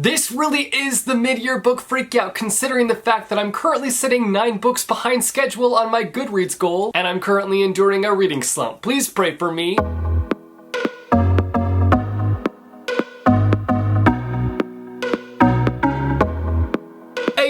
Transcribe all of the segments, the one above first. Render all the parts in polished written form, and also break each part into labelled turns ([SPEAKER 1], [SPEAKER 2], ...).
[SPEAKER 1] This really is the mid-year book freakout, considering the fact that I'm currently sitting 9 books behind schedule on my Goodreads goal, and I'm currently enduring a reading slump. Please pray for me.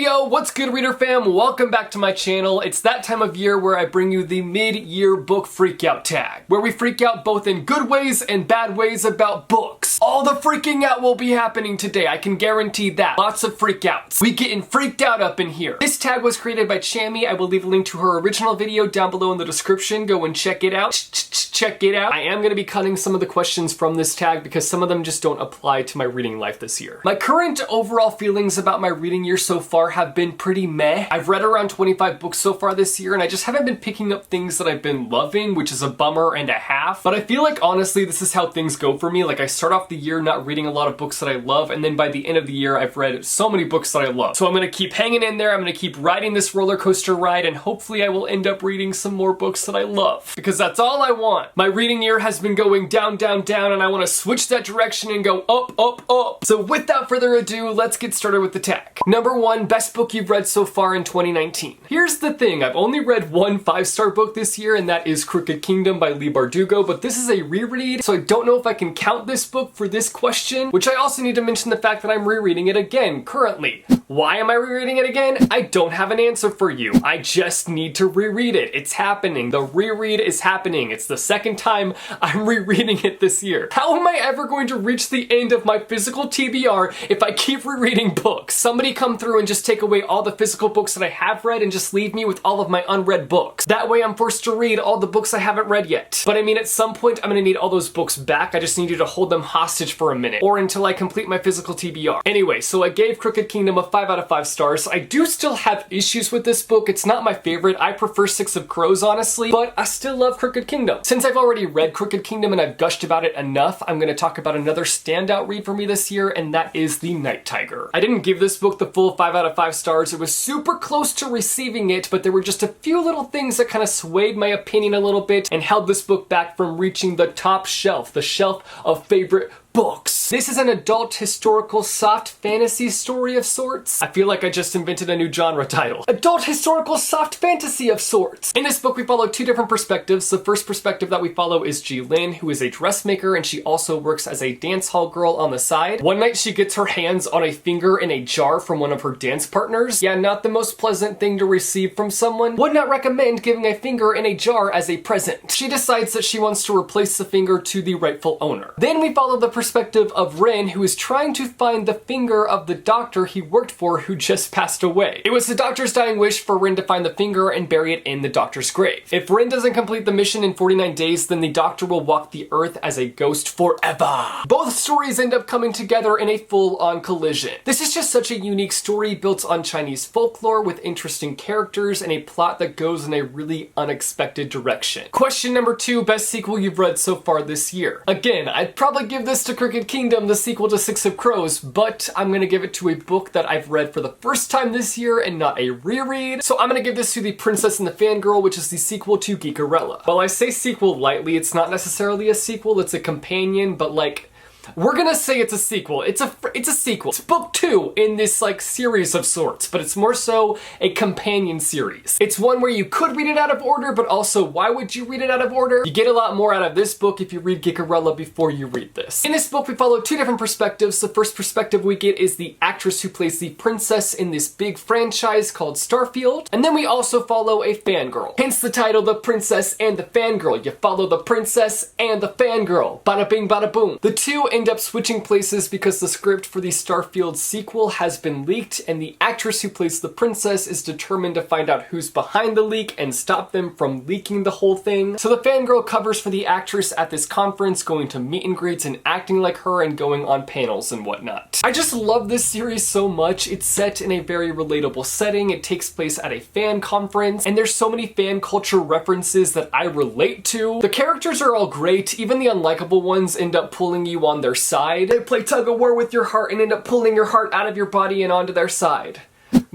[SPEAKER 1] Yo, what's good, reader fam? Welcome back to my channel. It's that time of year where I bring you the mid-year book freakout tag, where we freak out both in good ways and bad ways about books. All the freaking out will be happening today, I can guarantee that. Lots of freakouts. We getting freaked out up in here. This tag was created by Chammy. I will leave a link to her original video down below in the description. Go and check it out. Check it out. I am going to be cutting some of the questions from this tag because some of them just don't apply to my reading life this year. My current overall feelings about my reading year so far have been pretty meh. I've read around 25 books so far this year, and I just haven't been picking up things that I've been loving, which is a bummer and a half. But I feel like, honestly, this is how things go for me. Like, I start off the year not reading a lot of books that I love, and then by the end of the year, I've read so many books that I love. So I'm gonna keep hanging in there, I'm gonna keep riding this roller coaster ride, and hopefully I will end up reading some more books that I love. Because that's all I want. My reading year has been going down, down, down, and I want to switch that direction and go up, up, up. So without further ado, let's get started with the tag. Number 1, best book you've read so far in 2019. Here's the thing, I've only read one 5-star book this year, and that is Crooked Kingdom by Leigh Bardugo, but this is a reread, so I don't know if I can count this book for this question, which I also need to mention the fact that I'm rereading it again currently. Why am I rereading it again? I don't have an answer for you. I just need to reread it. It's happening. The reread is happening. It's the second time I'm rereading it this year. How am I ever going to reach the end of my physical TBR if I keep rereading books? Somebody come through and just take away all the physical books that I have read and just leave me with all of my unread books. That way I'm forced to read all the books I haven't read yet. But I mean, at some point I'm gonna need all those books back. I just need you to hold them hostage for a minute or until I complete my physical TBR. Anyway, so I gave Crooked Kingdom a 5 out of 5 stars. I do still have issues with this book. It's not my favorite. I prefer Six of Crows, honestly, but I still love Crooked Kingdom. Since I've already read Crooked Kingdom and I've gushed about it enough, I'm gonna talk about another standout read for me this year, and that is The Night Tiger. I didn't give this book the full 5 out of 5 stars. It was super close to receiving it, but there were just a few little things that kind of swayed my opinion a little bit and held this book back from reaching the top shelf, the shelf of favorite books. This is an adult historical soft fantasy story of sorts. I feel like I just invented a new genre title. Adult historical soft fantasy of sorts. In this book, we follow 2 different perspectives. The first perspective that we follow is Ji Lin, who is a dressmaker, and she also works as a dance hall girl on the side. One night, she gets her hands on a finger in a jar from one of her dance partners. Yeah, not the most pleasant thing to receive from someone. Would not recommend giving a finger in a jar as a present. She decides that she wants to replace the finger to the rightful owner. Then we follow the perspective of Rin, who is trying to find the finger of the doctor he worked for who just passed away. It was the doctor's dying wish for Rin to find the finger and bury it in the doctor's grave. If Rin doesn't complete the mission in 49 days, then the doctor will walk the earth as a ghost forever. Both stories end up coming together in a full-on collision. This is just such a unique story built on Chinese folklore with interesting characters and a plot that goes in a really unexpected direction. Question number 2, best sequel you've read so far this year. Again, I'd probably give this to Crooked Kingdom, the sequel to Six of Crows, but I'm gonna give it to a book that I've read for the first time this year and not a reread. So I'm gonna give this to The Princess and the Fangirl, which is the sequel to Geekerella. While I say sequel lightly, it's not necessarily a sequel, it's a companion, but like, we're gonna say it's a sequel. It's a sequel. It's book 2 in this like series of sorts, but it's more so a companion series. It's one where you could read it out of order, but also why would you read it out of order? You get a lot more out of this book if you read Geekerella before you read this. In this book, we follow 2 different perspectives. The first perspective we get is the actress who plays the princess in this big franchise called Starfield, and then we also follow a fangirl. Hence the title, The Princess and the Fangirl. You follow the princess and the fangirl. Bada bing, bada boom. The 2 end up switching places because the script for the Starfield sequel has been leaked, and the actress who plays the princess is determined to find out who's behind the leak and stop them from leaking the whole thing. So the fangirl covers for the actress at this conference, going to meet and greets and acting like her and going on panels and whatnot. I just love this series so much. It's set in a very relatable setting. It takes place at a fan conference, and there's so many fan culture references that I relate to. The characters are all great. Even the unlikable ones end up pulling you on their side. They play tug of war with your heart and end up pulling your heart out of your body and onto their side.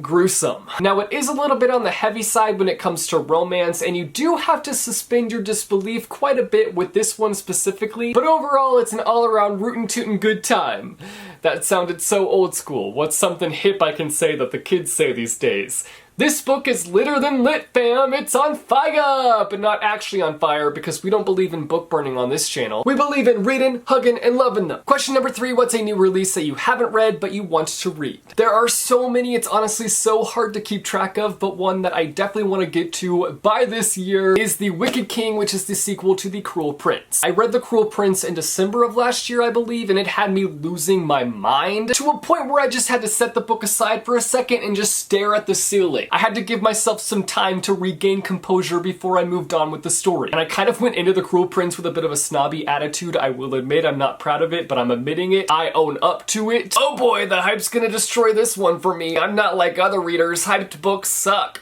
[SPEAKER 1] gruesome. Now, it is a little bit on the heavy side when it comes to romance, and you do have to suspend your disbelief quite a bit with this one specifically, but overall it's an all-around rootin' tootin' good time. That sounded so old school. What's something hip I can say that the kids say these days? This book is litter than lit, fam! It's on fire! But not actually on fire, because we don't believe in book burning on this channel. We believe in reading, hugging, and loving them. Question number 3, what's a new release that you haven't read but you want to read? There are so many, it's honestly so hard to keep track of, but one that I definitely want to get to by this year is The Wicked King, which is the sequel to The Cruel Prince. I read The Cruel Prince in December of last year, I believe, and it had me losing my mind to a point where I just had to set the book aside for a second and just stare at the ceiling. I had to give myself some time to regain composure before I moved on with the story. And I kind of went into The Cruel Prince with a bit of a snobby attitude. I will admit I'm not proud of it, but I'm admitting it. I own up to it. Oh boy, the hype's gonna destroy this one for me. I'm not like other readers. Hyped books suck.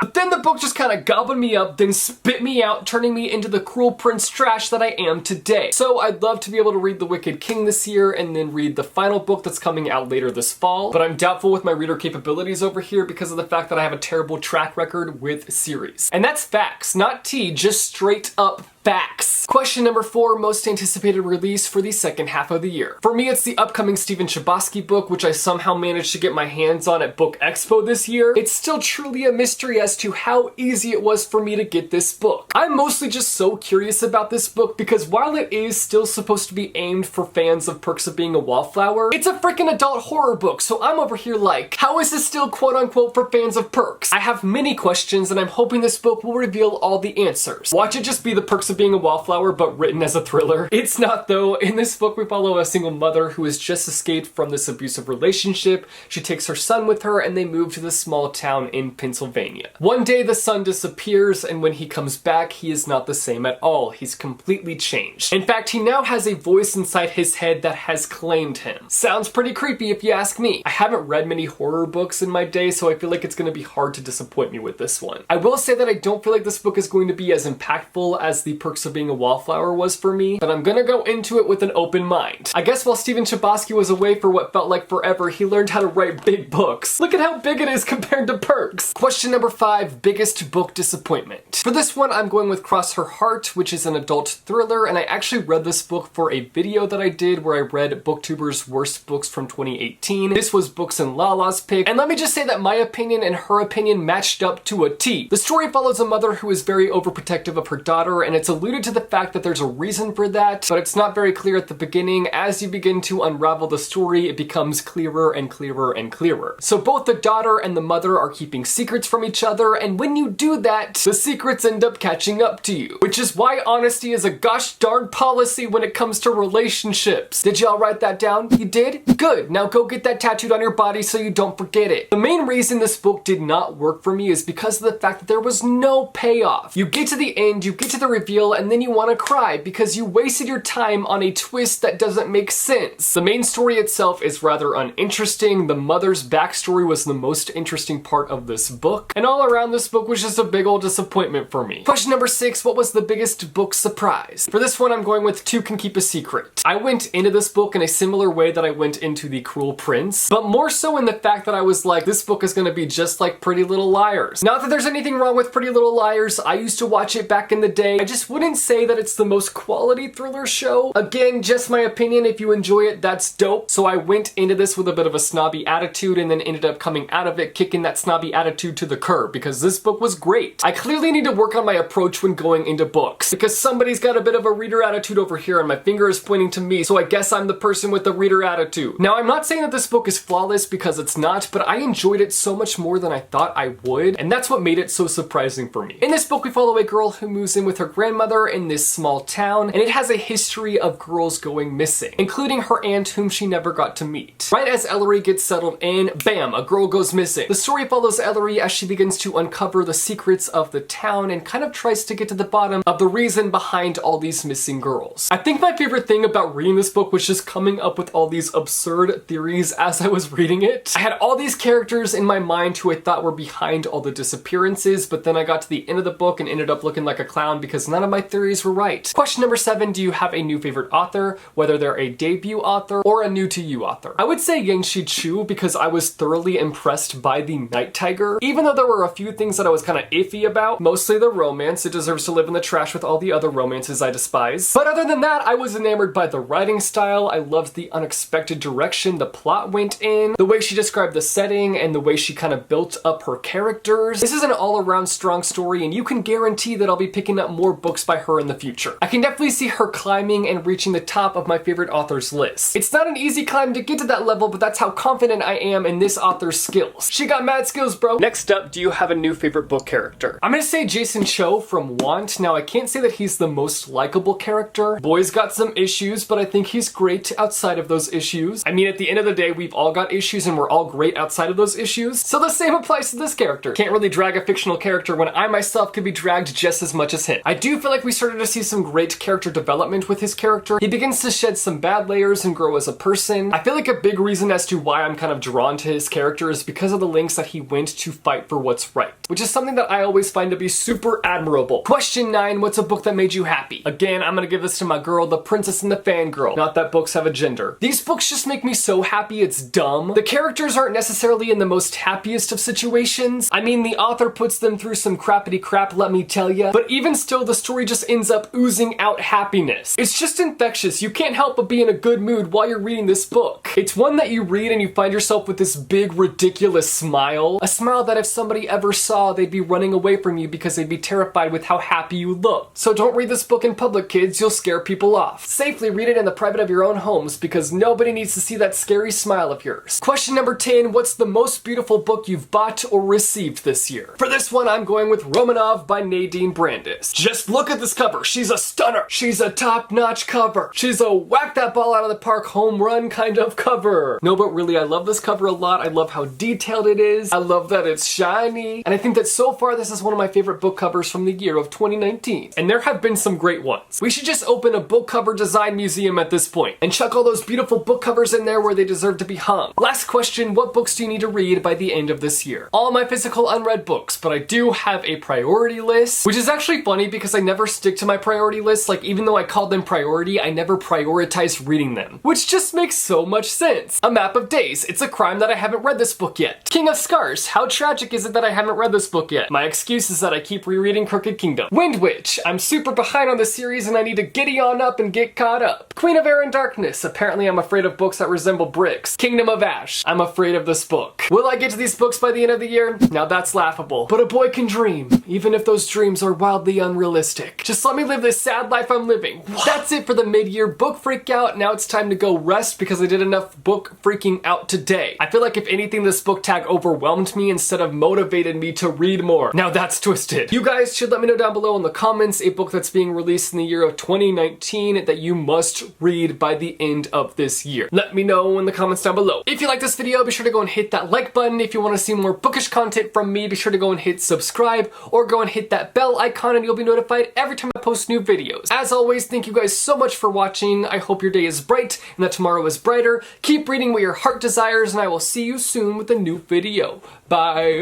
[SPEAKER 1] But then the book just kind of gobbled me up, then spit me out, turning me into the Cruel Prince trash that I am today. So I'd love to be able to read The Wicked King this year and then read the final book that's coming out later this fall, but I'm doubtful with my reader capabilities over here because of the fact that I have a terrible track record with series. And that's facts, not tea, just straight up facts. Question number 4, most anticipated release for the second half of the year. For me, it's the upcoming Stephen Chbosky book, which I somehow managed to get my hands on at Book Expo this year. It's still truly a mystery as to how easy it was for me to get this book. I'm mostly just so curious about this book because while it is still supposed to be aimed for fans of Perks of Being a Wallflower, it's a freaking adult horror book, so I'm over here like, how is this still quote unquote for fans of Perks? I have many questions and I'm hoping this book will reveal all the answers. Watch it just be the Perks of Being a Wallflower, but written as a thriller. It's not though. In this book, we follow a single mother who has just escaped from this abusive relationship. She takes her son with her and they move to this small town in Pennsylvania. One day the son disappears and when he comes back, he is not the same at all. He's completely changed. In fact, he now has a voice inside his head that has claimed him. Sounds pretty creepy if you ask me. I haven't read many horror books in my day, so I feel like it's going to be hard to disappoint me with this one. I will say that I don't feel like this book is going to be as impactful as the Perks of Being a Wallflower was for me, but I'm gonna go into it with an open mind. I guess while Stephen Chbosky was away for what felt like forever, he learned how to write big books. Look at how big it is compared to Perks. Question number 5, biggest book disappointment. For this one, I'm going with Cross Her Heart, which is an adult thriller, and I actually read this book for a video that I did where I read BookTuber's worst books from 2018. This was Books and Lala's pick, and let me just say that my opinion and her opinion matched up to a T. The story follows a mother who is very overprotective of her daughter, and it's alluded to the fact that there's a reason for that, but it's not very clear at the beginning. As you begin to unravel the story, it becomes clearer and clearer and clearer. So both the daughter and the mother are keeping secrets from each other, and when you do that, the secrets end up catching up to you. Which is why honesty is a gosh darn policy when it comes to relationships. Did y'all write that down? You did? Good. Now go get that tattooed on your body so you don't forget it. The main reason this book did not work for me is because of the fact that there was no payoff. You get to the end, you get to the reveal, and then you want to cry because you wasted your time on a twist that doesn't make sense. The main story itself is rather uninteresting. The mother's backstory was the most interesting part of this book, and all around this book was just a big old disappointment for me. Question number 6, what was the biggest book surprise? For this one, I'm going with Two Can Keep a Secret. I went into this book in a similar way that I went into The Cruel Prince, but more so in the fact that I was like, this book is gonna be just like Pretty Little Liars. Not that there's anything wrong with Pretty Little Liars, I used to watch it back in the day. I just wouldn't say that it's the most quality thriller show. Again, just my opinion. If you enjoy it, that's dope. So I went into this with a bit of a snobby attitude and then ended up coming out of it kicking that snobby attitude to the curb because this book was great. I clearly need to work on my approach when going into books because somebody's got a bit of a reader attitude over here and my finger is pointing to me, so I guess I'm the person with the reader attitude. Now, I'm not saying that this book is flawless because it's not, but I enjoyed it so much more than I thought I would, and that's what made it so surprising for me. In this book, we follow a girl who moves in with her grandmother in this small town, and it has a history of girls going missing, including her aunt whom she never got to meet. Right as Ellery gets settled in, bam, a girl goes missing. The story follows Ellery as she begins to uncover the secrets of the town and kind of tries to get to the bottom of the reason behind all these missing girls. I think my favorite thing about reading this book was just coming up with all these absurd theories as I was reading it. I had all these characters in my mind who I thought were behind all the disappearances, but then I got to the end of the book and ended up looking like a clown because none none of my theories were right. Question number 7, do you have a new favorite author, whether they're a debut author or a new to you author? I would say Yangshi Chu because I was thoroughly impressed by the Night Tiger. Even though there were a few things that I was kind of iffy about, mostly the romance. It deserves to live in the trash with all the other romances I despise. But other than that, I was enamored by the writing style. I loved the unexpected direction the plot went in, the way she described the setting, and the way she kind of built up her characters. This is an all-around strong story, and you can guarantee that I'll be picking up more books by her in the future. I can definitely see her climbing and reaching the top of my favorite authors list. It's not an easy climb to get to that level, but that's how confident I am in this author's skills. She got mad skills, bro. Next up, do you have a new favorite book character? I'm gonna say Jason Cho from Want. Now, I can't say that he's the most likable character. Boy's got some issues, but I think he's great outside of those issues. I mean, at the end of the day, we've all got issues and we're all great outside of those issues. So the same applies to this character. Can't really drag a fictional character when I myself could be dragged just as much as him. I do feel like we started to see some great character development with his character. He begins to shed some bad layers and grow as a person. I feel like a big reason as to why I'm kind of drawn to his character is because of the lengths that he went to fight for what's right, which is something that I always find to be super admirable. Question 9, what's a book that made you happy? Again, I'm gonna give this to my girl, The Princess and the Fangirl. Not that books have a gender. These books just make me so happy it's dumb. The characters aren't necessarily in the most happiest of situations. I mean, the author puts them through some crappity crap, let me tell ya. But even still, the story just ends up oozing out happiness. It's just infectious. You can't help but be in a good mood while you're reading this book. It's one that you read and you find yourself with this big, ridiculous smile. A smile that if somebody ever saw, they'd be running away from you because they'd be terrified with how happy you look. So don't read this book in public, kids. You'll scare people off. Safely read it in the private of your own homes because nobody needs to see that scary smile of yours. Question number 10, what's the most beautiful book you've bought or received this year? For this one, I'm going with Romanov by Nadine Brandis. Just look at this cover. She's a stunner. She's a top-notch cover. She's a whack that ball out of the park home run kind of cover. No, but really, I love this cover a lot. I love how detailed it is. I love that it's shiny. And I think that so far, this is one of my favorite book covers from the year of 2019. And there have been some great ones. We should just open a book cover design museum at this point and chuck all those beautiful book covers in there where they deserve to be hung. Last question, what books do you need to read by the end of this year? All my physical unread books, but I do have a priority list, which is actually funny because I never stick to my priority list. Like, even though I call them priority, I never prioritize reading them, which just makes so much sense. A Map of Days, it's a crime that I haven't read this book yet. King of Scars, how tragic is it that I haven't read this book yet? My excuse is that I keep rereading Crooked Kingdom. Wind Witch, I'm super behind on the series and I need to giddy on up and get caught up. Queen of Air and Darkness, apparently I'm afraid of books that resemble bricks. Kingdom of Ash, I'm afraid of this book. Will I get to these books by the end of the year? Now that's laughable. But a boy can dream, even if those dreams are wildly unrealistic. Just let me live this sad life I'm living. What? That's it for the mid-year book freak out. Now it's time to go rest because I did enough book freaking out today. I feel like if anything, this book tag overwhelmed me instead of motivated me to read more. Now that's twisted. You guys should let me know down below in the comments a book that's being released in the year of 2019 that you must read by the end of this year. Let me know in the comments down below. If you like this video, be sure to go and hit that like button. If you want to see more bookish content from me, be sure to go and hit subscribe or go and hit that bell icon and you'll be notified every time I post new videos. As always, thank you guys so much for watching. I hope your day is bright and that tomorrow is brighter. Keep reading what your heart desires and I will see you soon with a new video. Bye.